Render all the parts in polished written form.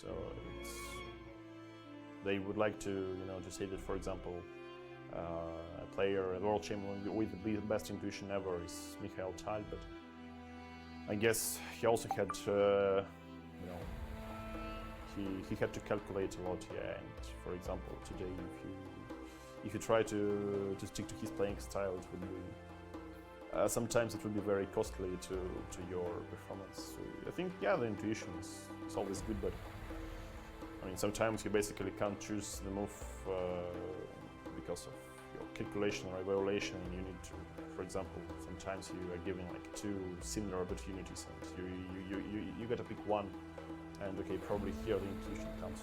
So they would like to, to say that, for example, a player, a world champion with the best intuition ever is Mikhail Tal, but I guess he also had, he had to calculate a lot, And for example, today, if you try to stick to his playing style, it would be sometimes it would be very costly to your performance. So I think, the intuition is always good, but I mean, sometimes you basically can't choose the move because of your calculation or evaluation, and you need to, for example, sometimes you are given like two similar opportunities, and you got to pick one, and okay, probably here the intuition comes.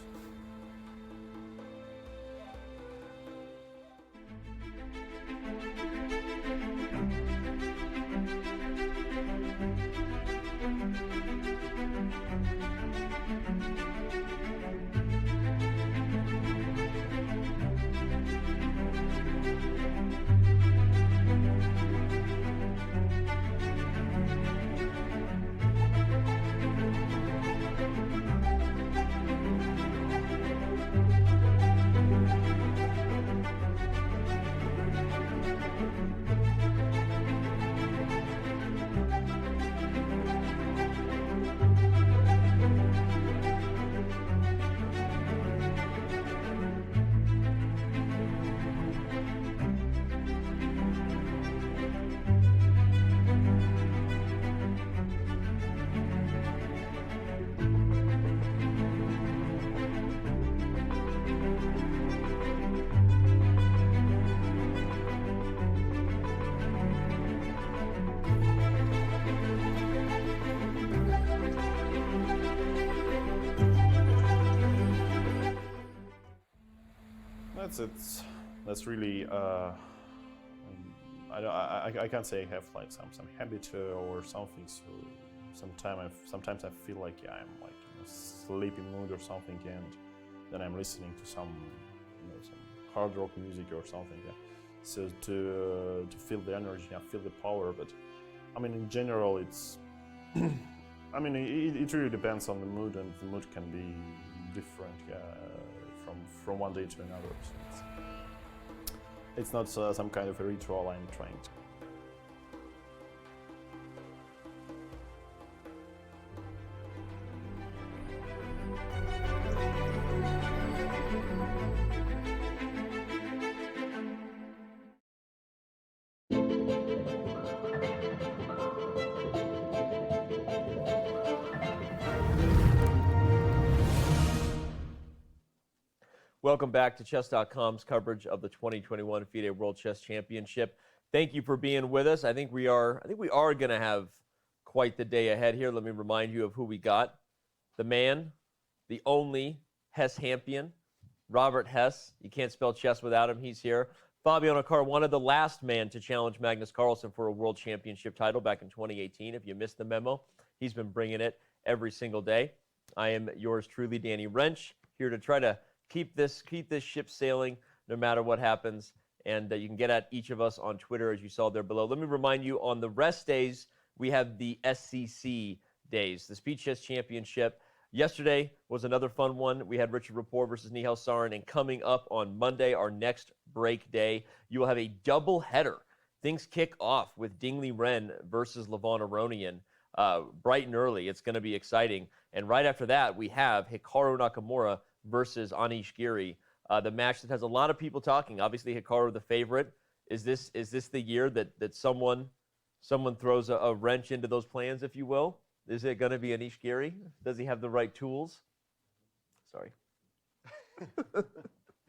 That's really I can't say I have like some habit or something. So sometimes I feel like I'm like in a sleepy mood or something, and then I'm listening to some some hard rock music or something. So to feel the energy, feel the power. But I mean, in general, it's I mean, it really depends on the mood, and the mood can be different. From one day to another. So it's not some kind of a ritual I'm trying to. Welcome back to Chess.com's coverage of the 2021 FIDE World Chess Championship. Thank you for being with us. I think we are going to have quite the day ahead here. Let me remind you of who we got. The man, the only Hess Hampion, Robert Hess. You can't spell chess without him. He's here. Fabiano Caruana, the last man to challenge Magnus Carlsen for a world championship title back in 2018. If you missed the memo, he's been bringing it every single day. I am yours truly, Danny Wrench, here to try to keep this ship sailing no matter what happens. And you can get at each of us on Twitter, as you saw there below. Let me remind you, on the rest days, we have the SCC days, the Speed Chess Championship. Yesterday was another fun one. We had Richard Rapport versus Nihal Sarin. And coming up on Monday, our next break day, you will have a double header. Things kick off with Dingley Ren versus Levon Aronian. Bright and early. It's going to be exciting. And right after that, we have Hikaru Nakamura versus Anish Giri, the match that has a lot of people talking. Obviously, Hikaru the favorite. Is this the year that someone throws a wrench into those plans, if you will? Is it going to be Anish Giri? Does he have the right tools? Sorry.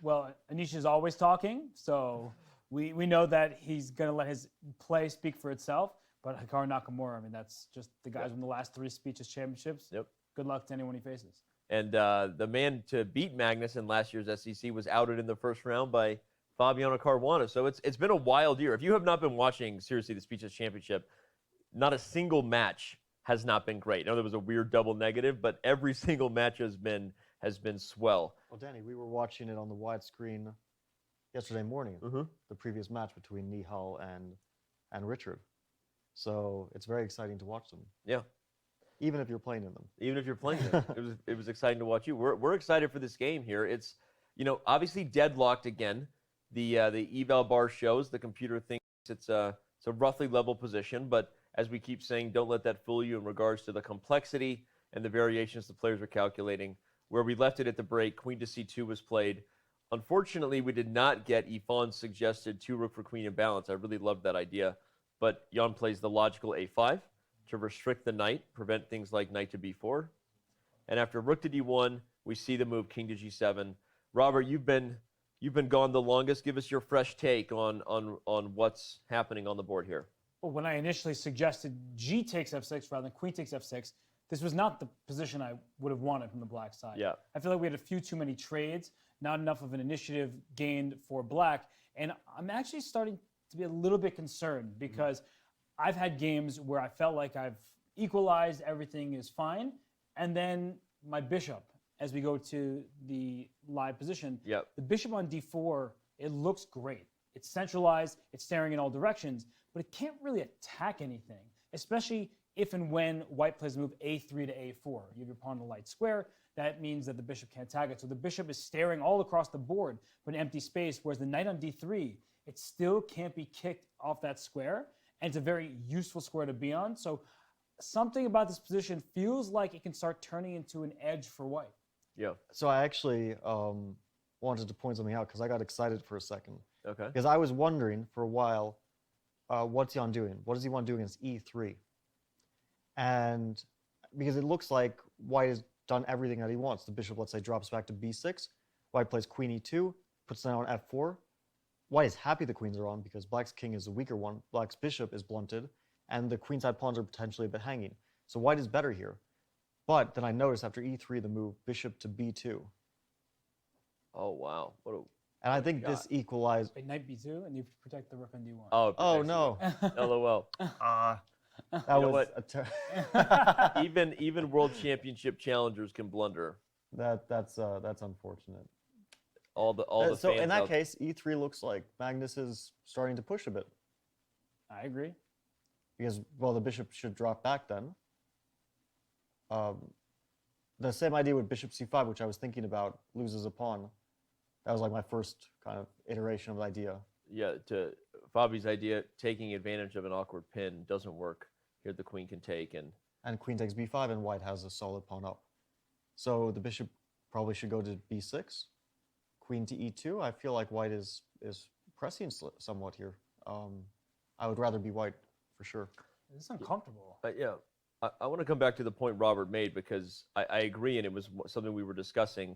Well, Anish is always talking, so we know that he's going to let his play speak for itself. But Hikaru Nakamura, I mean, that's just the guy's won the last 3 Speed Chess Championships. Yep. Good luck to anyone he faces. And the man to beat Magnus in last year's SEC was outed in the first round by Fabiano Caruana. So it's been a wild year. If you have not been watching, seriously, the Speed Chess Championship, not a single match has not been great. I know there was a weird double negative, but every single match has been swell. Well, Danny, we were watching it on the widescreen yesterday morning, the previous match between Nihal and Richard. So it's very exciting to watch them. Yeah. even if you're playing in them. Even if you're playing it. It was exciting to watch you. We're excited for this game here. It's, obviously deadlocked again. The eval bar shows the computer thinks it's a roughly level position, but as we keep saying, don't let that fool you in regards to the complexity and the variations the players are calculating. Where we left it at the break, queen to c2 was played. Unfortunately, we did not get Ifan's suggested 2 rook for queen imbalance. I really loved that idea. But Jan plays the logical a5 to restrict the knight, prevent things like knight to b4. And after rook to d1, we see the move king to g7. Robert, you've been gone the longest. Give us your fresh take on what's happening on the board here. Well, when I initially suggested g takes f6 rather than queen takes f6, this was not the position I would have wanted from the black side. Yeah. I feel like we had a few too many trades, not enough of an initiative gained for black, and I'm actually starting to be a little bit concerned because I've had games where I felt like I've equalized, everything is fine, and then my bishop, as we go to the live position, the bishop on d4, it looks great. It's centralized, it's staring in all directions, but it can't really attack anything, especially if and when white plays the move a3 to a4. You have your pawn in the light square. That means that the bishop can't tag it. So the bishop is staring all across the board for an empty space, whereas the knight on d3, it still can't be kicked off that square, and it's a very useful square to be on. So something about this position feels like it can start turning into an edge for white. Yeah. So I actually wanted to point something out because I got excited for a second. Okay. Because I was wondering for a while, what's Jan doing? What does he want to do against e3? And because it looks like white has done everything that he wants. The bishop, let's say, drops back to b6. White plays queen e2, puts down on f4. White is happy the queens are on because black's king is a weaker one. Black's bishop is blunted, and the queenside pawns are potentially a bit hanging. So white is better here. But then I noticed after e3 the move bishop to b2. Oh, wow. And I think this equalized. Wait, knight b2, and you protect the rook on d1. Oh no. LOL. That know was what? Even world championship challengers can blunder. that's unfortunate. All the So fans in that out case, e3 looks like Magnus is starting to push a bit I agree. because the bishop should drop back then. The same idea with bishop c5, which I was thinking about, loses a pawn. That was like my first kind of iteration of the idea. Yeah, to Fabi's idea, taking advantage of an awkward pin doesn't work. Here the queen can take And queen takes b5, and white has a solid pawn up. So the bishop probably should go to b6. Queen to e2. I feel like white is pressing somewhat here. I would rather be white for sure. It's uncomfortable. yeah. I want to come back to the point Robert made because I agree, and it was something we were discussing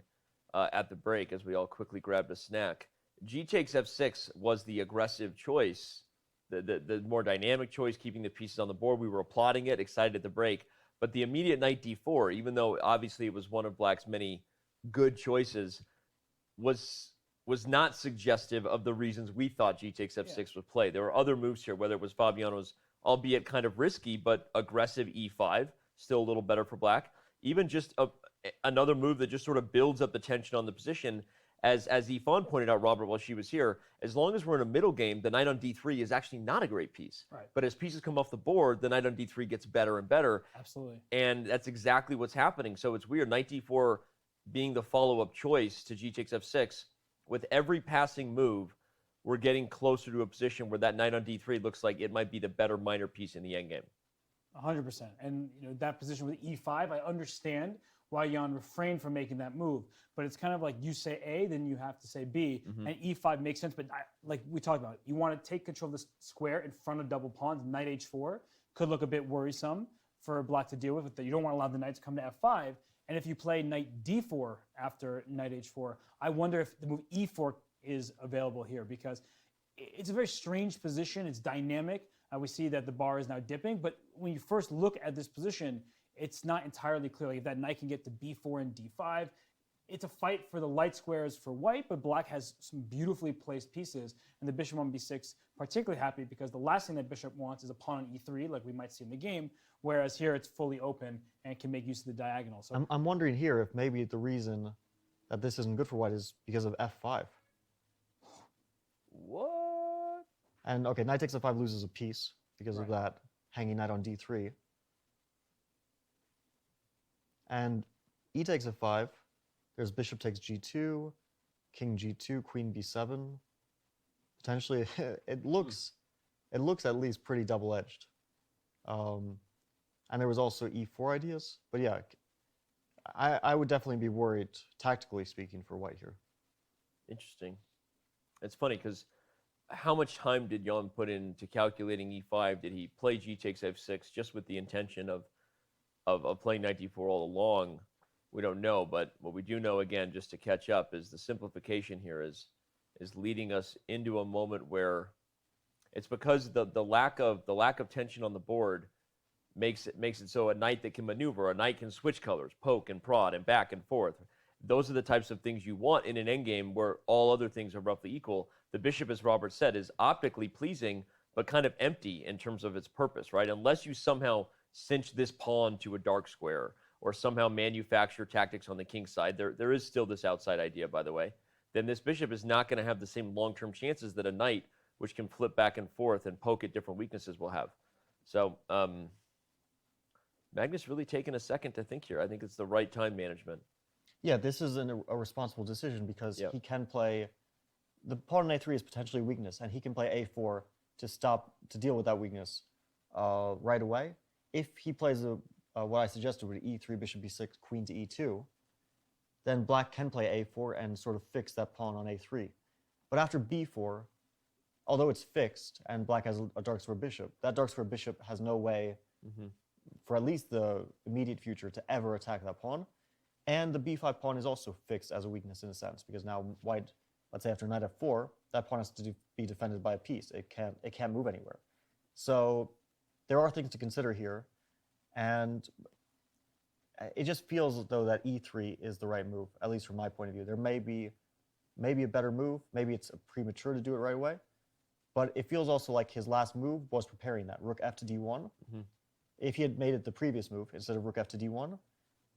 at the break as we all quickly grabbed a snack. G takes f6 was the aggressive choice, the more dynamic choice, keeping the pieces on the board. We were applauding it, excited at the break. But the immediate knight d4, even though obviously it was one of black's many good choices, was not suggestive of the reasons we thought G takes f6 would play. There were other moves here, whether it was Fabiano's, albeit kind of risky, but aggressive e5, still a little better for black. Even just another move that just sort of builds up the tension on the position. As Ifan pointed out, Robert, while she was here, as long as we're in a middle game, the knight on d3 is actually not a great piece. Right. But as pieces come off the board, the knight on d3 gets better and better. Absolutely. And that's exactly what's happening. So it's weird. Knight d4 being the follow-up choice to g takes f6. With every passing move, we're getting closer to a position where that knight on d3 looks like it might be the better minor piece in the endgame. 100%. And that position with e5, I understand why Jan refrained from making that move. But it's kind of like you say A, then you have to say B, and e5 makes sense. But like we talked about, you want to take control of the square in front of double pawns. Knight h4 could look a bit worrisome for black to deal with. You don't want to allow the knight to come to f5. And if you play knight d4 after knight h4, I wonder if the move e4 is available here because it's a very strange position. It's dynamic. We see that the bar is now dipping. But when you first look at this position, it's not entirely clear. Like if that knight can get to b4 and d5, it's a fight for the light squares for white, but black has some beautifully placed pieces. And the bishop on b6, particularly happy because the last thing that bishop wants is a pawn on e3, like we might see in the game, whereas here it's fully open and can make use of the diagonal. So I'm wondering here if maybe the reason that this isn't good for white is because of f5. What? And okay, knight takes f5 loses a piece because of that hanging knight on d3. And e takes f5. There's bishop takes g2, king g2, queen b7. Potentially, it looks at least pretty double-edged. And there was also e4 ideas. But yeah, I would definitely be worried, tactically speaking, for white here. Interesting. It's funny because how much time did Jan put into calculating e5? Did he play g takes f6 just with the intention of playing knight d4 all along? We don't know, but what we do know, again, just to catch up, is the simplification here is leading us into a moment where it's because the lack of tension on the board makes it so a knight that can maneuver, a knight can switch colors, poke and prod and back and forth. Those are the types of things you want in an endgame where all other things are roughly equal. The bishop, as Robert said, is optically pleasing, but kind of empty in terms of its purpose, right? Unless you somehow cinch this pawn to a dark square or somehow manufacture tactics on the king's side, there is still this outside idea, by the way, then this bishop is not going to have the same long-term chances that a knight, which can flip back and forth and poke at different weaknesses, will have. So Magnus really taking a second to think here. I think it's the right time management. Yeah, this is a responsible decision because Yep. he can play, the pawn on a3 is potentially a weakness, and he can play a4 to deal with that weakness right away. If he plays what I suggested with e3, bishop b6, queen to e2, then black can play a4 and sort of fix that pawn on a3. But after b4, although it's fixed and black has a dark square bishop, that dark square bishop has no way, for at least the immediate future, to ever attack that pawn. And the b5 pawn is also fixed as a weakness in a sense, because now white, let's say after knight f4, that pawn has to be defended by a piece. It can't move anywhere. So there are things to consider here, and it just feels as though that e3 is the right move, at least from my point of view. There may be a better move. Maybe it's premature to do it right away, but it feels also like his last move was preparing that. Rook f to d1. If he had made it the previous move, instead of rook f to d1,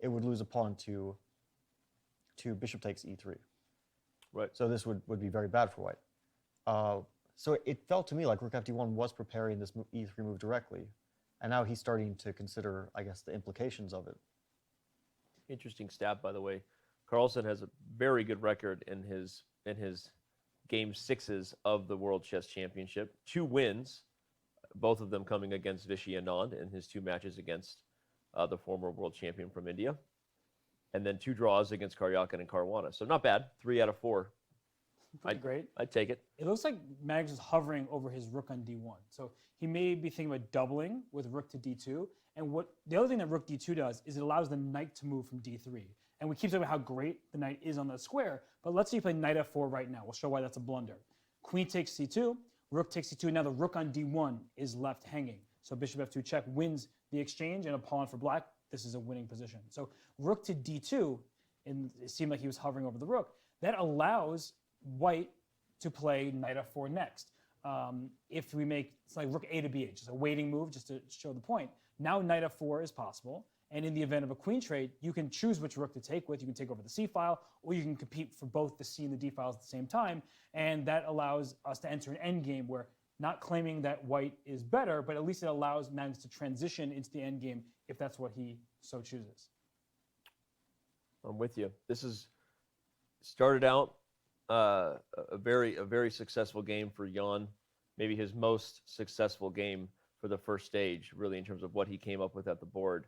it would lose a pawn to bishop takes e3. Right. So this would be very bad for white. So it felt to me like rook f d1 was preparing this e3 move directly, and now he's starting to consider, I guess, the implications of it. Interesting stat, by the way. Carlsen has a very good record in his game sixes of the World Chess Championship. 2 wins, both of them coming against Vishy Anand in his 2 matches against the former world champion from India. And then 2 draws against Karyakin and Caruana. So not bad. 3 out of 4. Great. I'd take it. It looks like Magnus is hovering over his rook on d1. So he may be thinking about doubling with rook to d2. And the other thing that rook d2 does is it allows the knight to move from d3. And we keep talking about how great the knight is on the square, but let's say you play knight f4 right now. We'll show why that's a blunder. Queen takes c2, rook takes c2, and now the rook on d1 is left hanging. So bishop f2 check wins the exchange, and a pawn for black. This is a winning position. So rook to d2, and it seemed like he was hovering over the rook. That allows white to play knight f4 next. If we make, it's like rook a to b8, just a waiting move just to show the point. Now knight f4 is possible, and in the event of a queen trade, you can choose which rook to take with. You can take over the c file, or you can compete for both the c and the d files at the same time, and that allows us to enter an endgame where, not claiming that white is better, but at least it allows Magnus to transition into the endgame if that's what he so chooses. I'm with you. This is started out a very successful game for Jan, maybe his most successful game for the first stage, really, in terms of what he came up with at the board.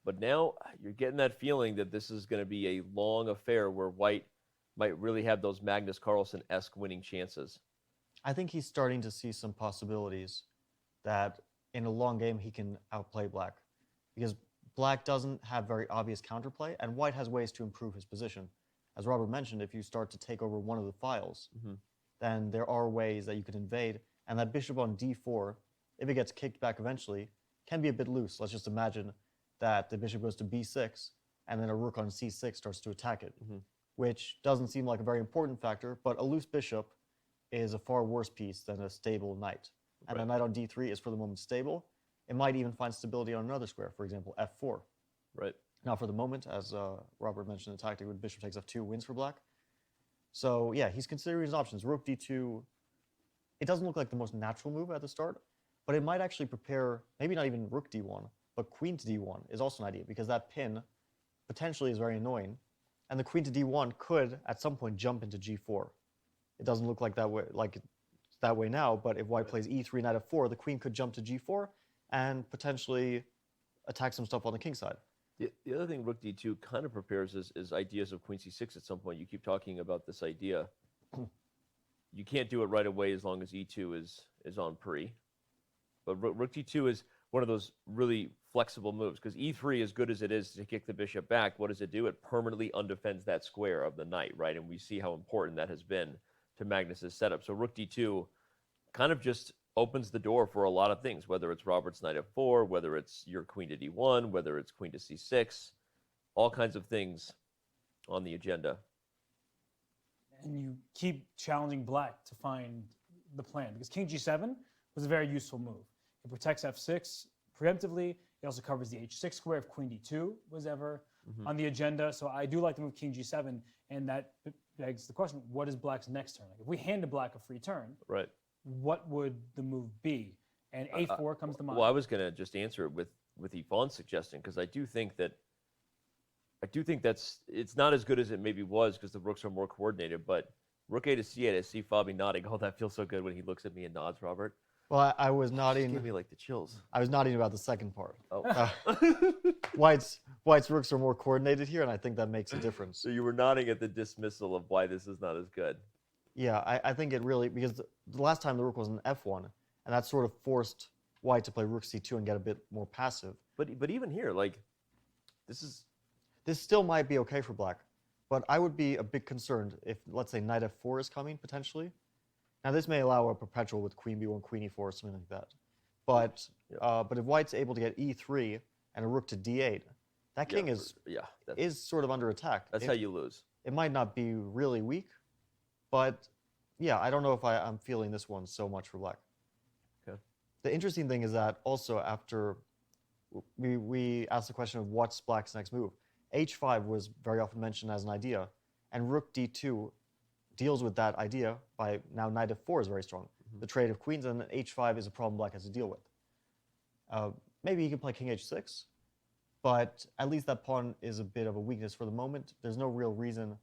But now you're getting that feeling that this is going to be a long affair where white might really have those Magnus Carlsen-esque winning chances. I think he's starting to see some possibilities that in a long game he can outplay black, because black doesn't have very obvious counterplay, and white has ways to improve his position. As Robert mentioned, if you start to take over one of the files, then there are ways that you can invade, and that bishop on d4, if it gets kicked back eventually, can be a bit loose. Let's just imagine that the bishop goes to b6, and then a rook on c6 starts to attack it, which doesn't seem like a very important factor, but a loose bishop is a far worse piece than a stable knight. And a knight on d3 is for the moment stable. It might even find stability on another square, for example, f4. Right. Now for the moment, as Robert mentioned, the tactic with bishop takes f2 wins for black. So yeah, he's considering his options. Rook d2, it doesn't look like the most natural move at the start, but it might actually prepare, maybe not even rook d1, but queen to d1 is also an idea, because that pin potentially is very annoying. And the queen to d1 could, at some point, jump into g4. It doesn't look like that way now, but if white plays e3, knight f4, the queen could jump to g4 and potentially attack some stuff on the king side. The other thing rook d2 kind of prepares is ideas of queen c6 at some point. You keep talking about this idea. You can't do it right away as long as e2 is on pre. But rook d2 is one of those really flexible moves, because e3, as good as it is to kick the bishop back, what does it do? It permanently undefends that square of the knight, right? And we see how important that has been to Magnus's setup. So rook d2 kind of just opens the door for a lot of things, whether it's Robert's knight f4, whether it's your queen to d1, whether it's queen to c6, all kinds of things on the agenda. And you keep challenging black to find the plan, because king g7 was a very useful move. It protects f6 preemptively. It also covers the h6 square if queen d2 was ever on the agenda. So I do like the move king g7, and that begs the question, what is black's next turn? Like if we handed black a free turn, Right. what would the move be? And a4 comes to mind. Well, I was going to just answer it with Yvonne's suggestion, because I do think that's it's not as good as it maybe was because the rooks are more coordinated. But rook a to c8, I see Fabi nodding. Oh, that feels so good when he looks at me and nods, Robert. Well, I was Just nodding. gave me like the chills. I was nodding about the second part. Oh. White's rooks are more coordinated here, and I think that makes a difference. So you were nodding at the dismissal of why this is not as good. Yeah, I think it really, because the last time the rook was in f1, and that sort of forced white to play rook c2 and get a bit more passive. But even here, like, this still might be okay for black, but I would be a bit concerned if, let's say, knight f4 is coming, potentially. Now, this may allow a perpetual with queen b1, queen e4, or something like that. But if white's able to get e3 and a rook to d8, that king is sort of under attack. That's how you lose. It might not be really weak, but yeah, I don't know if I'm feeling this one so much for black. Okay. The interesting thing is that also after we asked the question of what's black's next move, h5 was very often mentioned as an idea, and rook d2 deals with that idea by now knight f4 is very strong. The trade of queens, and then h5 is a problem black has to deal with. Maybe he can play king h6, but at least that pawn is a bit of a weakness for the moment. There's no real reason